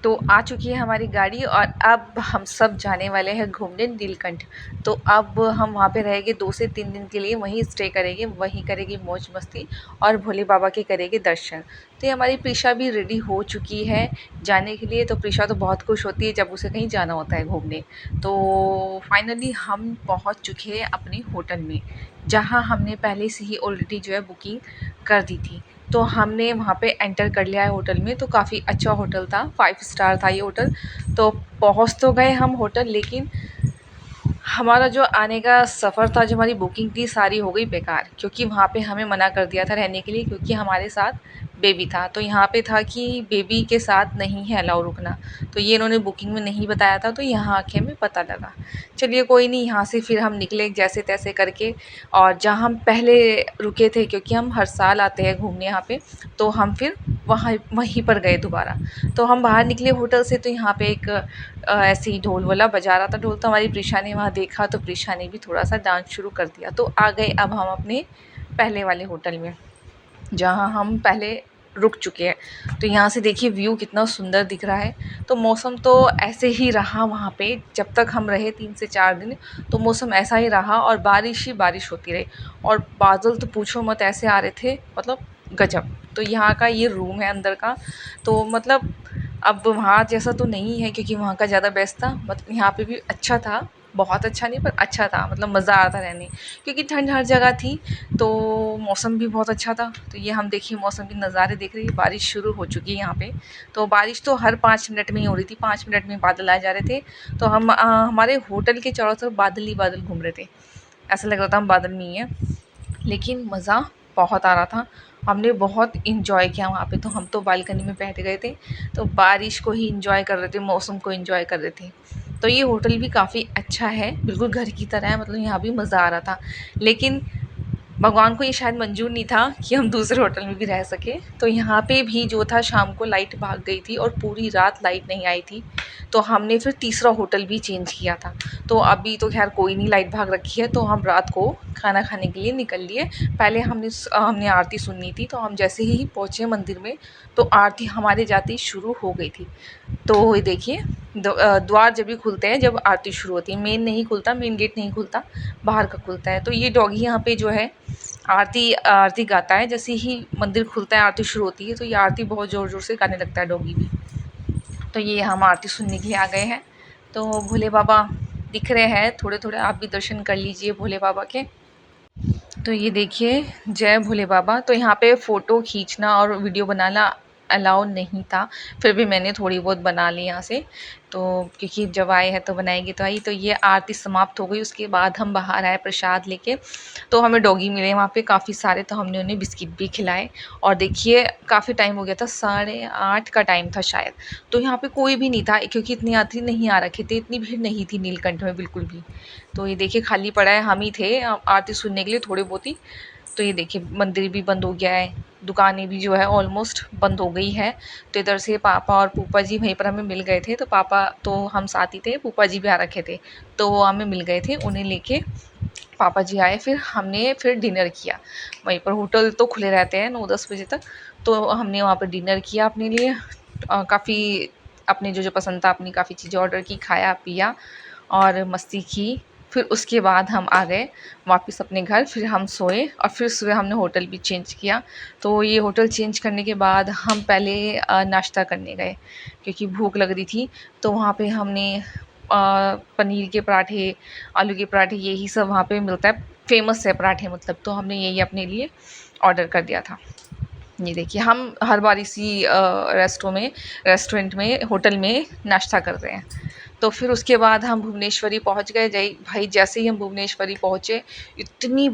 तो आ चुकी है हमारी गाड़ी और अब हम सब जाने वाले हैं घूमने नीलकंठ। तो अब हम वहाँ पे रहेंगे 2 से 3 दिन के लिए, वहीं स्टे करेंगे, वहीं करेंगे मौज मस्ती और भोले बाबा के करेंगे दर्शन। तो ये हमारी प्रीशा भी रेडी हो चुकी है जाने के लिए। तो प्रीशा तो बहुत खुश होती है जब उसे कहीं जाना होता है घूमने। तो फाइनली हम पहुँच चुके हैं अपने होटल में, जहाँ हमने पहले से ही ऑलरेडी जो है बुकिंग कर दी थी। तो हमने वहाँ पे एंटर कर लिया है होटल में। तो काफ़ी अच्छा होटल था, 5 स्टार था ये होटल। तो पहुँच तो गए हम होटल, लेकिन हमारा जो आने का सफ़र था, जो हमारी बुकिंग थी, सारी हो गई बेकार, क्योंकि वहाँ पे हमें मना कर दिया था रहने के लिए, क्योंकि हमारे साथ बेबी था। तो यहाँ पे था कि बेबी के साथ नहीं है अलाउ रुकना। तो ये इन्होंने बुकिंग में नहीं बताया था, तो यहाँ आके हमें पता लगा। चलिए कोई नहीं, यहाँ से फिर हम निकले जैसे तैसे करके, और जहाँ हम पहले रुके थे, क्योंकि हम हर साल आते हैं घूमने यहाँ पे, तो हम फिर वहीं पर गए दोबारा। तो हम बाहर निकले होटल से, तो यहाँ पे एक ऐसे ही ढोल वाला बजा रहा था ढोल। तो हमारी प्रीशा ने वहाँ देखा, तो प्रीशा ने भी थोड़ा सा डांस शुरू कर दिया। तो आ गए अब हम अपने पहले वाले होटल में, जहाँ हम पहले रुक चुके हैं। तो यहाँ से देखिए व्यू कितना सुंदर दिख रहा है। तो मौसम तो ऐसे ही रहा वहाँ पे, जब तक हम रहे 3 से 4 दिन, तो मौसम ऐसा ही रहा और बारिश ही बारिश होती रही। और बादल तो पूछो मत, ऐसे आ रहे थे, मतलब गजब। तो यहाँ का ये रूम है अंदर का। तो मतलब अब वहाँ जैसा तो नहीं है, क्योंकि वहाँ का ज़्यादा बेस्ट था। मतलब यहाँ पे भी अच्छा था, बहुत अच्छा नहीं पर अच्छा था, मतलब मज़ा आ रहा था रहने, क्योंकि ठंड हर जगह थी। तो मौसम भी बहुत अच्छा था। तो ये हम देखिए मौसम के नज़ारे देख रहे हैं, बारिश शुरू हो चुकी है यहाँ पे। तो बारिश तो हर 5 मिनट में ही हो रही थी, 5 मिनट में बादल आ जा रहे थे। तो हम हमारे होटल के चारों तरफ बादल ही बादल घूम रहे थे, ऐसा लग रहा था हम बादल में ही हैं। लेकिन मज़ा बहुत आ रहा था, हमने बहुत इन्जॉय किया वहाँ पे। तो हम तो बालकनी में बैठ गए थे, तो बारिश को ही इन्जॉय कर रहे थे, मौसम को इन्जॉय कर रहे थे। तो ये होटल भी काफ़ी अच्छा है, बिल्कुल घर की तरह है, मतलब यहाँ भी मज़ा आ रहा था। लेकिन भगवान को ये शायद मंजूर नहीं था कि हम दूसरे होटल में भी रह सके। तो यहाँ पे भी जो था, शाम को लाइट भाग गई थी और पूरी रात लाइट नहीं आई थी। तो हमने फिर तीसरा होटल भी चेंज किया था। तो अभी तो खैर कोई नहीं, लाइट भाग रखी है। तो हम रात को खाना खाने के लिए निकल लिए। पहले हमने आरती सुननी थी। तो हम जैसे ही पहुँचे मंदिर में, तो आरती हमारे जाते ही शुरू हो गई थी। तो ये देखिए द्वार जब भी खुलते हैं जब आरती शुरू होती है, मेन नहीं खुलता, मेन गेट नहीं खुलता, बाहर का खुलता है। तो ये डॉगी यहाँ पे जो है आरती आरती गाता है। जैसे ही मंदिर खुलता है, आरती शुरू होती है, तो ये आरती बहुत ज़ोर ज़ोर से गाने लगता है डॉगी भी। तो ये हम आरती सुनने के लिए आ गए हैं। तो भोले बाबा दिख रहे हैं थोड़े थोड़े, आप भी दर्शन कर लीजिए भोले बाबा के। तो ये देखिए, जय भोले बाबा। तो यहाँ पे फ़ोटो खींचना और वीडियो बनाना अलाउ नहीं था, फिर भी मैंने थोड़ी बहुत बना ली यहाँ से। तो क्योंकि जब आए हैं तो बनाएंगे तो आई। तो ये आरती समाप्त हो गई, उसके बाद हम बाहर आए प्रसाद लेके। तो हमें डॉगी मिले वहाँ पे काफ़ी सारे, तो हमने उन्हें बिस्किट भी खिलाए। और देखिए काफ़ी टाइम हो गया था, 8:30 का टाइम था शायद। तो यहाँ पे कोई भी नहीं था, क्योंकि इतनी यात्री नहीं आ रखे थे, इतनी भीड़ नहीं थी नीलकंठ में बिल्कुल भी। तो ये देखिए खाली पड़ा है, हम ही थे आरती सुनने के लिए थोड़े बहुत ही। तो ये देखिए मंदिर भी बंद हो गया है, दुकानें भी जो है ऑलमोस्ट बंद हो गई है। तो इधर से पापा और फूफा जी वहीं पर हमें मिल गए थे। तो पापा तो हम साथ ही थे, फूफा जी भी आ रखे थे, तो वो हमें मिल गए थे, उन्हें लेके पापा जी आए। फिर हमने फिर डिनर किया वहीं पर, होटल तो खुले रहते हैं 9-10 बजे तक। तो हमने वहाँ पर डिनर किया अपने लिए, काफ़ी अपने जो जो पसंद था अपनी काफ़ी चीज़ें ऑर्डर की, खाया पिया और मस्ती की। फिर उसके बाद हम आ गए वापस अपने घर। फिर हम सोए और फिर सुबह हमने होटल भी चेंज किया। तो ये होटल चेंज करने के बाद हम पहले नाश्ता करने गए, क्योंकि भूख लग रही थी। तो वहाँ पे हमने पनीर के पराठे, आलू के पराठे, यही सब वहाँ पे मिलता है, फ़ेमस है पराठे मतलब। तो हमने यही अपने लिए ऑर्डर कर दिया था। ये देखिए हम हर बार इसी रेस्टोरेंट में, होटल में नाश्ता करते हैं। तो फिर उसके बाद हम भुवनेश्वरी पहुंच गए। जय भाई, जैसे ही हम भुवनेश्वरी पहुंचे, इतनी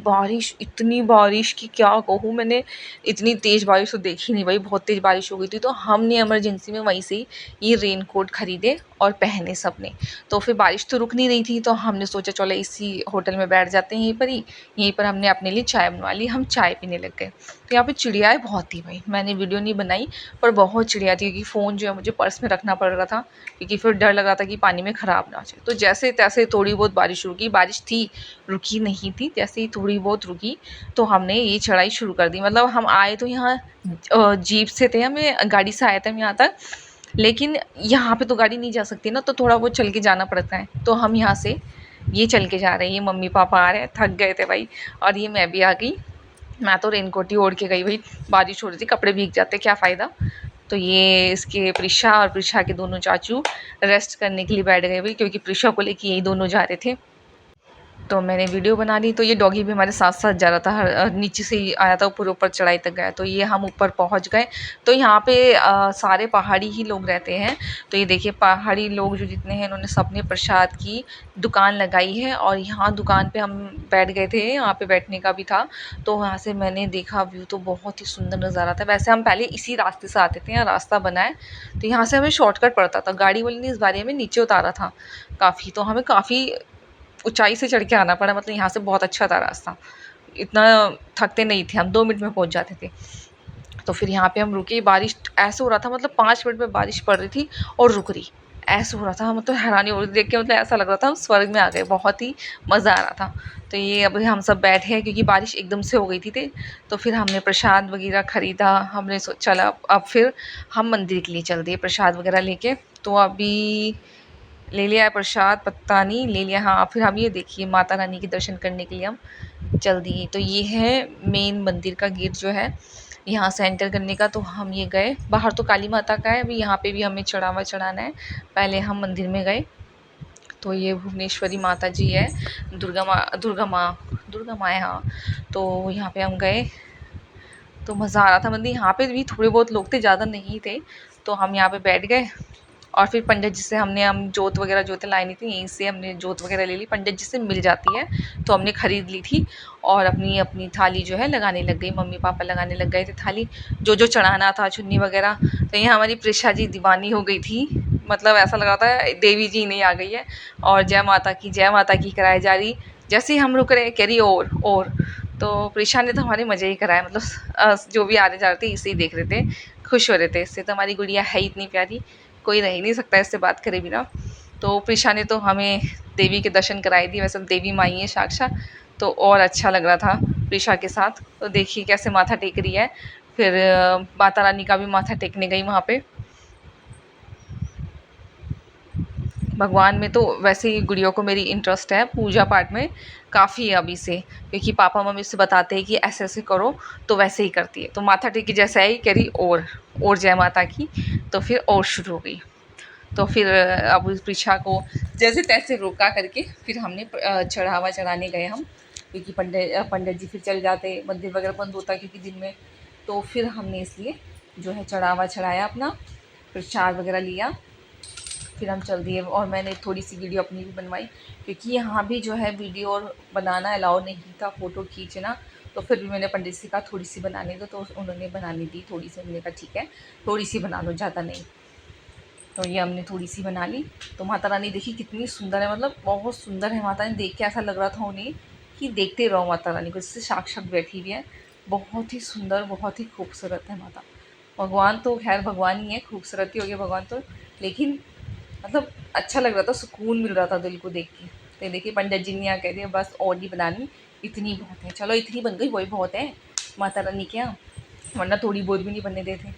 बारिश की क्या कहूँ मैंने, इतनी तेज़ बारिश तो देखी नहीं भाई, बहुत तेज़ बारिश हो गई थी। तो हमने इमरजेंसी में वहीं से ये रेन कोट ख़रीदे और पहने सबने। तो फिर बारिश तो रुक नहीं रही थी, तो हमने सोचा चलो इसी होटल में बैठ जाते हैं यहीं पर ही। यहीं पर हमने अपने लिए चाय बनवा ली, हम चाय पीने लग गए। तो यहाँ पे चिड़ियाएँ बहुत थी भाई, मैंने वीडियो नहीं बनाई, पर बहुत चिड़िया थी, क्योंकि फ़ोन जो है मुझे पर्स में रखना पड़ रहा था, क्योंकि फिर डर लग रहा था कि पानी में ख़राब ना हो जाए। तो जैसे तैसे थोड़ी बहुत बारिश रुकी, बारिश थी, रुकी नहीं थी, जैसे ही थोड़ी बहुत रुकी, तो हमने ये चढ़ाई शुरू कर दी। मतलब हम आए तो यहाँ जीप से थे, हमें गाड़ी से आए थे हम यहाँ तक, लेकिन यहाँ पे तो गाड़ी नहीं जा सकती ना, तो थोड़ा बहुत चल के जाना पड़ता है। तो हम यहाँ से ये चल के जा रहे हैं, ये मम्मी पापा आ रहे हैं, थक गए थे भाई, और ये मैं भी आ गई। मैं तो रेनकोट ही ओढ़ के गई भाई, बारिश हो रही थी, कपड़े भीग जाते क्या फ़ायदा। तो ये इसके प्रिशा और प्रिशा के दोनों चाचू रेस्ट करने के लिए बैठ गए भाई, क्योंकि प्रिशा को लेके यही दोनों जा रहे थे। तो मैंने वीडियो बना ली। तो ये डॉगी भी हमारे साथ साथ जा रहा था, नीचे से ही आया था, ऊपर चढ़ाई तक गया। तो ये हम ऊपर पहुंच गए। तो यहाँ पे सारे पहाड़ी ही लोग रहते हैं। तो ये देखिए पहाड़ी लोग जो जितने हैं, इन्होंने सबने प्रसाद की दुकान लगाई है, और यहाँ दुकान पे हम बैठ गए थे, यहाँ पे बैठने का भी था। तो वहाँ से मैंने देखा व्यू, तो बहुत ही सुंदर नज़ारा था। वैसे हम पहले इसी रास्ते से आते थे, यहाँ रास्ता बना है, तो यहाँ से हमें शॉर्टकट पड़ता था। गाड़ी वाले ने इस बारे में नीचे उतारा था काफ़ी, तो हमें काफ़ी ऊँचाई से चढ़ के आना पड़ा। मतलब यहाँ से बहुत अच्छा था रास्ता, इतना थकते नहीं थे हम, 2 मिनट में पहुँच जाते थे। तो फिर यहाँ पे हम रुके, बारिश ऐसे हो रहा था, मतलब 5 मिनट में बारिश पड़ रही थी और रुक रही, ऐसे हो रहा था। मतलब हैरानी हो रही थी देख के, मतलब ऐसा लग रहा था हम स्वर्ग में आ गए, बहुत ही मज़ा आ रहा था। तो ये अब हम सब बैठे हैं, क्योंकि बारिश एकदम से हो गई थी। तो फिर हमने प्रसाद वगैरह ख़रीदा, हमने चला अब फिर हम मंदिर के लिए चल दिए प्रसाद वगैरह लेके। तो अभी ले लिया है प्रसाद, पता नहीं ले लिया, हाँ। फिर हम ये देखिए माता रानी के दर्शन करने के लिए हम चल दिए। तो ये है मेन मंदिर का गेट जो है, यहाँ से एंटर करने का। तो हम ये गए बाहर, तो काली माता का है, अभी यहाँ पे भी हमें चढ़ावा चढ़ाना है। पहले हम मंदिर में गए। तो ये भुवनेश्वरी माता जी है, दुर्गा माँ है, हाँ। तो यहाँ पे हम गए, तो मज़ा आ रहा था। मंदिर यहाँ पे भी थोड़े बहुत लोग थे, ज़्यादा नहीं थे। तो हम यहाँ पे बैठ गए, और फिर पंडित जी से हम जोत वगैरह जोतें लानी थी, यहीं से हमने जोत वगैरह ले ली, पंडित जी से मिल जाती है, तो हमने ख़रीद ली थी। और अपनी अपनी थाली जो है लगाने लग गई, मम्मी पापा लगाने लग गए थे थाली, जो जो चढ़ाना था, चुन्नी वगैरह। तो यहाँ हमारी प्रिशा जी दीवानी हो गई थी, मतलब ऐसा लग रहा था देवी जी नहीं आ गई है। और जय माता की कराई जा रही। जैसे ही हम रुक रहे, कह रही और। तो प्रिशा ने तो हमारे मज़े ही कराए, मतलब जो भी आ रहे जा रहे थे इसे ही देख रहे थे, खुश हो रहे थे इससे। तो हमारी गुड़िया है इतनी प्यारी, कोई रह ही नहीं सकता इससे बात करे बिना। तो प्रिशा ने तो हमें देवी के दर्शन कराए दिए, वैसे देवी माई है साक्षात। तो और अच्छा लग रहा था प्रिशा के साथ। तो देखिए कैसे माथा टेक रही है। फिर माता रानी का भी माथा टेकने गई वहाँ पे। भगवान में तो वैसे ही गुड़िया को मेरी इंटरेस्ट है, पूजा पाठ में काफ़ी है अभी से, क्योंकि पापा मम्मी से बताते हैं कि ऐसे ऐसे करो, तो वैसे ही करती है। तो माथा टेकी जैसे आई, कह रही और जय माता की। तो फिर और शुरू हो गई। तो फिर अब उस परीक्षा को जैसे तैसे रोका करके फिर हमने चढ़ावा चढ़ाने गए हम, क्योंकि पंडित जी फिर चल जाते, मंदिर वगैरह बंद होता क्योंकि दिन में। तो फिर हमने इसलिए जो है चढ़ावा चढ़ाया अपना, प्रसाद वगैरह लिया, फिर हम चल दिए। और मैंने थोड़ी सी वीडियो अपनी भी बनवाई, क्योंकि यहाँ भी जो है वीडियो और बनाना अलाउ नहीं था, फ़ोटो खींचना। तो फिर भी मैंने पंडित से कहा थोड़ी सी बनाने दो, तो उन्होंने बनाने दी थोड़ी सी। मैंने कहा ठीक है, थोड़ी सी बना लो, ज़्यादा नहीं। तो ये हमने थोड़ी सी बना ली। तो माता रानी देखी कितनी सुंदर है, मतलब बहुत सुंदर है माता रानी। देख के ऐसा लग रहा था उन्हें कि देखते रहो माता रानी को, जिससे साक्षात बैठी हुई है। बहुत ही सुंदर, बहुत ही खूबसूरत है माता। भगवान तो खैर भगवान ही है, खूबसूरत ही हो गया भगवान तो, लेकिन मतलब अच्छा लग रहा था, सुकून मिल रहा था दिल को देख के। तो देखिए पंडित जी ने यहाँ कह दिया बस और नहीं बनानी, इतनी बहुत है। चलो इतनी बन गई, वही बहुत है माता रानी के यहाँ, वरना थोड़ी बहुत भी नहीं बनने देते।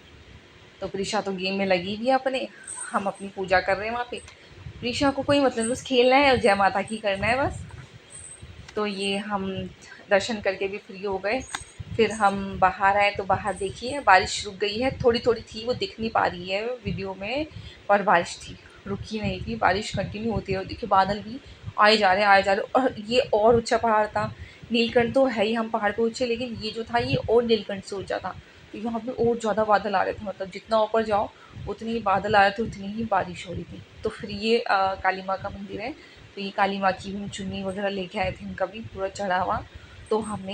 तो प्रीशा तो गेम में लगी हुई है अपने, हम अपनी पूजा कर रहे हैं वहाँ पे। प्रीशा को कोई मतलब, बस खेलना है और जय माता की करना है बस। तो ये हम दर्शन करके भी फ्री हो गए। फिर हम बाहर आए, तो बाहर देखिए बारिश रुक गई है, थोड़ी थोड़ी थी, वो दिख नहीं पा रही है वीडियो में, पर बारिश थी, रुकी नहीं थी, बारिश कंटिन्यू होती है। और देखिए बादल भी आए जा रहे। और ये और ऊंचा पहाड़ था, नीलकंठ तो है ही हम पहाड़ पे ऊँचे, लेकिन ये जो था ये और नीलकंठ से ऊँचा था। तो यहाँ पे और ज़्यादा बादल आ रहे थे, मतलब जितना ऊपर जाओ उतनी ही बादल आ रहे थे, उतनी ही बारिश हो रही थी। तो फिर ये काली माँ का मंदिर है। तो ये काली माँ की भी चुन्नी वगैरह लेके आए थे, इनका भी पूरा चढ़ावा। तो हमने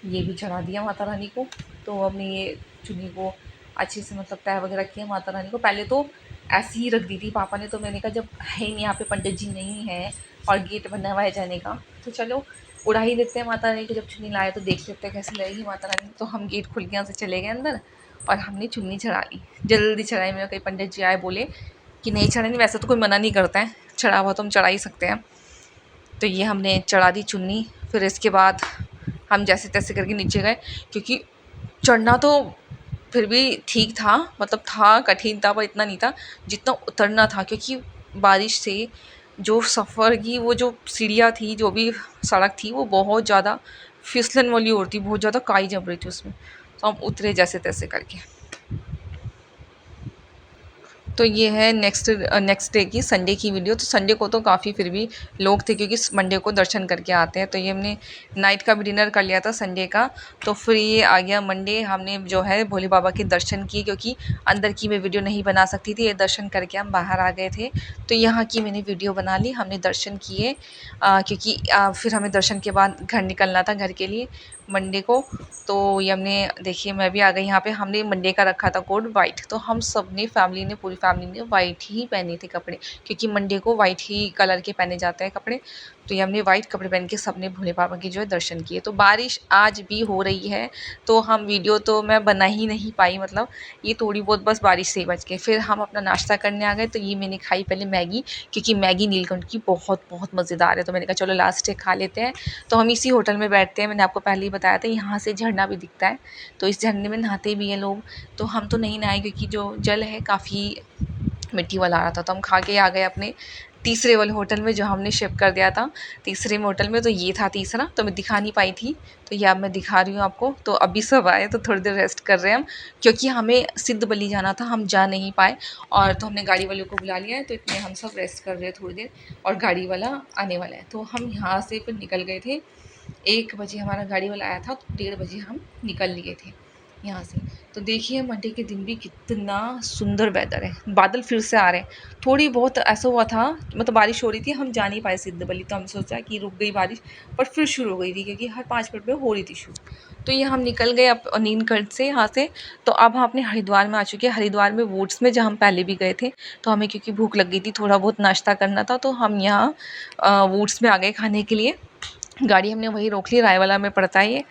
ये भी चढ़ा दिया माता रानी को। तो हमने ये चुन्नी को अच्छे से मतलब तय वगैरह किया माता रानी को। पहले तो ऐसी ही रख दी थी पापा ने, तो मैंने कहा जब है नहीं यहाँ पे, पंडित जी नहीं है और गेट बना हुआ है जाने का, तो चलो उड़ा ही देते हैं माता रानी को। जब चुन्नी लाए तो देख लेते हैं कैसी लगेगी माता रानी। तो हम गेट खुल के यहाँ से चले गए अंदर, और हमने चुन्नी चढ़ा ली, जल्दी चढ़ाई। मेरा कई पंडित जी आए, बोले कि नहीं चढ़ानी, वैसे तो कोई मना नहीं करता है, चढ़ा हुआ तो हम चढ़ा ही सकते हैं। तो ये हमने चढ़ा दी चुन्नी। फिर इसके बाद हम जैसे तैसे करके नीचे गए, क्योंकि चढ़ना तो फिर भी ठीक था, मतलब था, कठिन था पर इतना नहीं था जितना उतरना था, क्योंकि बारिश से जो सफ़र की वो जो सीढ़ियाँ थी, जो भी सड़क थी, वो बहुत ज़्यादा फिसलन वाली और थी, बहुत ज़्यादा काई जम रही थी उसमें। तो हम उतरे जैसे तैसे करके। तो ये है नेक्स्ट डे की, संडे की वीडियो। तो संडे को तो काफ़ी फिर भी लोग थे, क्योंकि मंडे को दर्शन करके आते हैं। तो ये हमने नाइट का भी डिनर कर लिया था संडे का। तो फिर ये आ गया मंडे, हमने जो है भोले बाबा के दर्शन किए, क्योंकि अंदर की मैं वीडियो नहीं बना सकती थी, ये दर्शन करके हम बाहर आ गए थे। तो यहाँ की मैंने वीडियो बना ली, हमने दर्शन किए, क्योंकि फिर हमें दर्शन के बाद घर निकलना था घर के लिए मंडे को। तो ये हमने, देखिए मैं भी आ गई यहाँ पे। हमने मंडे का रखा था कोड वाइट, तो हम सब ने, फैमिली ने, पूरी फैमिली ने वाइट ही पहने थे कपड़े, क्योंकि मंडे को वाइट ही कलर के पहने जाते हैं कपड़े। तो ये हमने वाइट कपड़े पहन के सब ने भोले बाबा की जो है दर्शन किए। तो बारिश आज भी हो रही है, तो हम वीडियो तो मैं बना ही नहीं पाई, मतलब ये थोड़ी बहुत बस बारिश से ही बच गए। फिर हम अपना नाश्ता करने आ गए। तो ये मैंने खाई पहले मैगी, क्योंकि मैगी नीलकंठ की बहुत बहुत मज़ेदार है। तो मैंने कहा चलो लास्ट डे खा लेते हैं। तो हम इसी होटल में बैठते हैं, मैंने आपको पहले ही बताया था, यहाँ से झरना भी दिखता है। तो इस झरने में नहाते भी हैं लोग। तो हम तो नहीं नहाए, क्योंकि जो जल है काफ़ी मिट्टी वाला आ रहा था। तो हम खा के आ गए अपने तीसरे वाले होटल में, जो हमने शिफ्ट कर दिया था तीसरे में होटल में। तो ये था तीसरा, तो मैं दिखा नहीं पाई थी, तो ये अब मैं दिखा रही हूँ आपको। तो अभी सब आए, तो थोड़ी देर रेस्ट कर रहे हैं हम, क्योंकि हमें सिद्ध बली जाना था, हम जा नहीं पाए। और तो हमने गाड़ी वाले को बुला लिया है, तो इतने हम सब रेस्ट कर रहे हैं थोड़ी देर, और गाड़ी वाला आने वाला है। तो हम यहाँ से फिर निकल गए थे, 1 बजे हमारा गाड़ी वाला आया था, तो 1:30 बजे हम निकल लिए थे यहाँ से। तो देखिए मंडे के दिन भी कितना सुंदर वेदर है, बादल फिर से आ रहे हैं। थोड़ी बहुत ऐसा हुआ था, मतलब बारिश हो रही थी, हम जा नहीं पाए सिद्धबली, तो हम सोचा कि रुक गई बारिश, पर फिर शुरू हो गई थी, क्योंकि हर 5 मिनट में हो रही थी शुरू। तो ये हम निकल गए अब नीलकंठ से यहाँ से। तो अब हम अपने हरिद्वार में आ चुके हैं। हरिद्वार में वुड्स में, जहाँ हम पहले भी गए थे, तो हमें क्योंकि भूख लग गई थी, थोड़ा बहुत नाश्ता करना था, तो हम यहाँ वुड्स में आ गए खाने के लिए। गाड़ी हमने वहीं रोक ली, रायवाला में पड़ता है ये।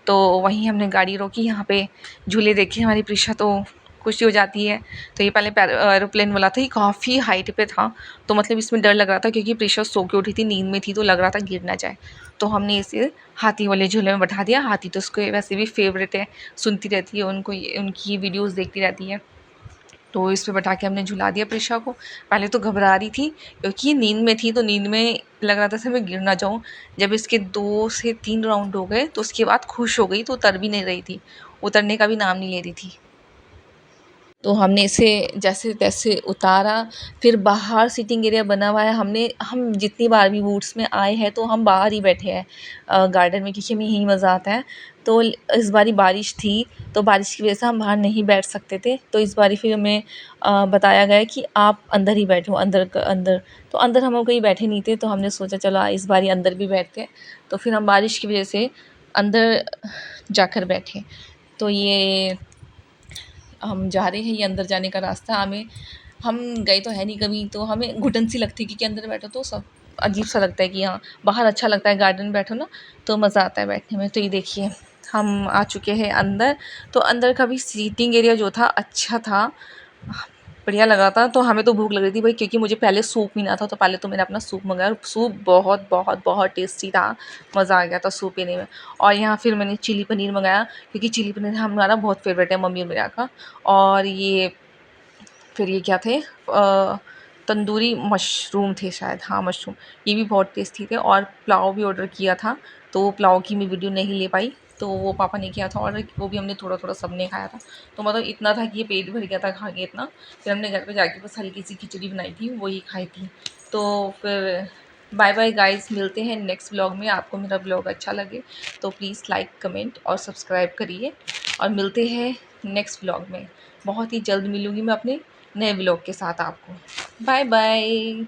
तो वहीं हमने गाड़ी रोकी, यहाँ पे झूले देखे हमारी प्रीशा, तो खुशी हो जाती है। तो ये पहले एरोप्लेन वाला था, ये काफ़ी हाइट पे था, तो मतलब इसमें डर लग रहा था, क्योंकि प्रीशा सो के उठी थी, नींद में थी, तो लग रहा था गिर ना जाए। तो हमने इसे हाथी वाले झूले में बैठा दिया। हाथी तो उसको वैसे भी फेवरेट है, सुनती रहती है उनको, उनकी वीडियोज़ देखती रहती है। तो इस पे बैठा के हमने झुला दिया प्रिशा को। पहले तो घबरा रही थी, क्योंकि ये नींद में थी, तो नींद में लग रहा था जैसे मैं गिर ना जाऊँ। जब इसके 2 से 3 राउंड हो गए, तो उसके बाद खुश हो गई, तो उतर भी नहीं रही थी, उतरने का भी नाम नहीं ले रही थी। तो हमने इसे जैसे तैसे उतारा। फिर बाहर सीटिंग एरिया बना हुआ है, हम जितनी बार भी वुड्स में आए हैं, तो हम बाहर ही बैठे हैं गार्डन में, क्योंकि हमें यही मज़ा आता है। तो इस बारी बारिश थी, तो बारिश की वजह से हम बाहर नहीं बैठ सकते थे। तो इस बारी फिर हमें बताया गया कि आप अंदर ही बैठो, अंदर। तो अंदर हम लोग कहीं बैठे नहीं थे, तो हमने सोचा चलो इस बारी अंदर भी बैठते हैं। तो फिर हम बारिश की वजह से अंदर जाकर बैठे। तो ये हम जा रहे हैं, ये अंदर जाने का रास्ता। हम गए तो है नहीं कभी, तो हमें घुटन सी लगती है, क्योंकि अंदर बैठो तो सब अजीब सा लगता है, कि हाँ बाहर अच्छा लगता है, गार्डन में बैठो ना तो मज़ा आता है बैठने में। तो ये देखिए हम आ चुके हैं अंदर। तो अंदर का भी सीटिंग एरिया जो था अच्छा था, बढ़िया लगा था। तो हमें तो भूख लग रही थी भाई, क्योंकि मुझे पहले सूप पीना था, तो पहले तो मैंने अपना सूप मंगाया, और सूप बहुत बहुत बहुत टेस्टी था, मज़ा आ गया था सूप पीने में। और यहाँ फिर मैंने चिली पनीर मंगाया, क्योंकि चिली पनीर हमारा बहुत फेवरेट है, मम्मी और मेरा का। और ये फिर ये क्या थे, तंदूरी मशरूम थे शायद, हाँ मशरूम, ये भी बहुत टेस्टी थे। और पुलाव भी ऑर्डर किया था, तो वो पुलाव की मैं वीडियो नहीं ले पाई, तो वो पापा ने किया था ऑर्डर, वो भी हमने थोड़ा थोड़ा सबने खाया था। तो मतलब इतना था कि ये पेट भर गया था खा के इतना। फिर हमने घर पे जाके बस हल्की सी खिचड़ी बनाई थी, वही खाई थी। तो फिर बाय बाय गाइस, मिलते हैं नेक्स्ट व्लॉग में। आपको मेरा व्लॉग अच्छा लगे तो प्लीज़ लाइक, कमेंट और सब्सक्राइब करिए, और मिलते हैं नेक्स्ट व्लॉग में। बहुत ही जल्द मिलूँगी मैं अपने नए व्लॉग के साथ आपको। Bye bye.